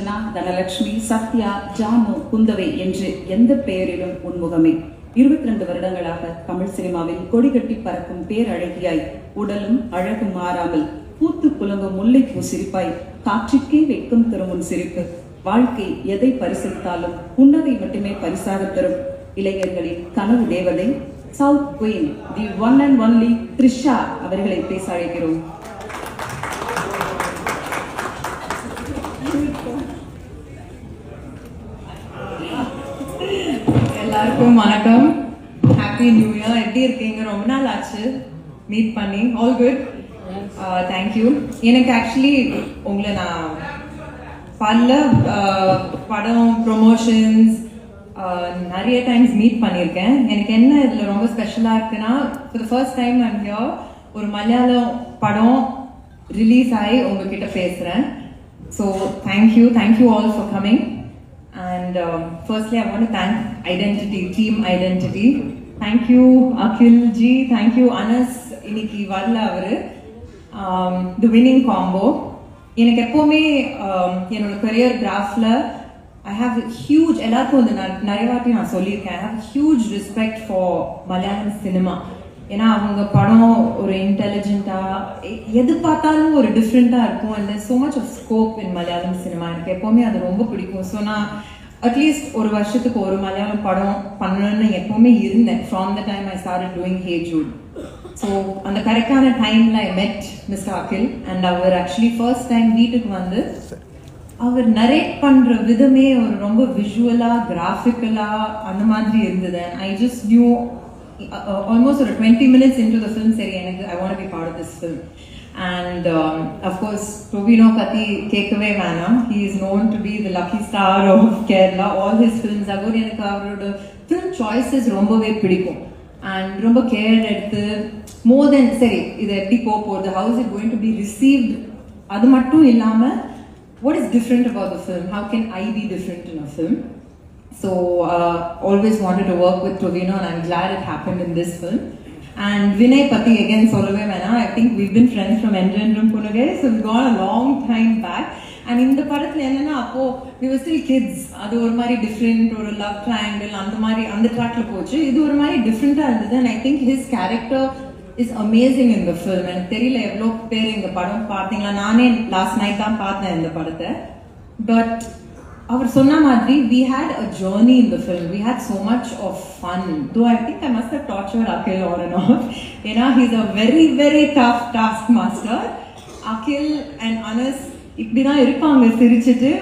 அர்ச்சனா, தனலட்சுமி, சத்யா, ஜானு, குந்தவை என்று எந்த பெயரிலும் உன்முகமே. 22 வருடங்களாக தமிழ் சினிமாவில் கொடிகட்டி பறக்கும் பேரழகியாய், உடலும் அழகும் மாறாமல் பூத்து புலங்கும் முல்லைப்பூ சிரிப்பாய், காற்றுக்கே வெட்கம் தரும் உன் சிரிப்பு. வாழ்க்கை எதை பரிசளித்தாலும் புன்னகை மட்டுமே பரிசாக தரும் இளைஞர்களின் கனவு தேவதை, south queen, the one and only Trisha அவர்களை பேச அழைக்கிறோம். எல்லாருக்கும் வணக்கம். Happy new year. எப்படி இருக்கீங்க? ரொம்ப நாள் ஆச்சு மீட் பண்ணி. All good. தேங்க்யூ. எனக்கு ஆக்சுவலி உங்களை நான் பல படம் ப்ரொமோஷன்ஸ் நிறைய டைம்ஸ் மீட் பண்ணியிருக்கேன். எனக்கு என்ன இதில் ரொம்ப ஸ்பெஷலாக இருக்குன்னா, for the first time I'm here, ஒரு மலையாளம் படம் ரிலீஸ் ஆகி உங்ககிட்ட பேசுகிறேன். So thank you all for coming. And firstly, I want to thank Identity, Team Identity. Thank you, Akhil ji. Thank you, Anas. Iniki varla avaru. The winning combo. எனக்கு எப்பவுமே என்னோட career கிராஃப்ல I have a huge, எல்லாருக்கும் வந்து நிறைய வாட்டி நான் சொல்லியிருக்கேன், I have a huge respect for Malayalam cinema. ஏன்னா அவங்க படம் ஒரு இன்டெலிஜென்ட்டா, எது பார்த்தாலும் ஒரு டிஃப்ரெண்டா இருக்கும். And there's so much of scope in Malayalam cinema. எனக்கு எப்பவுமே அது ரொம்ப பிடிக்கும். ஸோ நான் அட்லீஸ்ட் ஒரு வருஷத்துக்கு ஒரு மலையாளம் படம் பண்ணணும்னு எப்பவுமே இருந்தேன். From the time I started doing Hey Jude. ஸோ அந்த கரெக்டான டைம்ல I met Mr Akil. And அவர் ஆக்சுவலி ஃபர்ஸ்ட் டைம் வீட்டுக்கு வந்து அவர் நரேட் பண்ற விதமே ஒரு ரொம்ப விஷுவலா, கிராஃபிக்கலா அந்த மாதிரி இருந்தது. I just new almost 20 minutes into the film, I want to be part of this film. And of course, Tovino Pati Kekave Vanam, he is known to be the lucky star of Kerala. All his films are good. Film choices rombave pidikum. And romba care eduthu more than seri idu eppadi the how is it going to be received, adu mattum illama what is different about the film, how can I be different in a film. So always wanted to work with Tovino, and I'm glad it happened in this film. And Vinay Pati again solve vena, I think we've been friends from Endrendrum Punagai, so we've gone a long time back. And in the padathila enna appo we were still kids, adu or mari different, or love triangle and mari and track la pochu, idu or mari different ah irundhu. And I think his character is amazing in the film. And theriyala evlo per inga padam pathingala, naane last night dhaan paathen indha padatha. But our sonna madri, we had a journey in the film. We had so much of fun. Though I think I must have tortured Akhil on and off. You know, he's a very, very tough taskmaster. Akhil and Anas, இப்படிதான் இருப்பாங்க சிரிச்சிட்டு.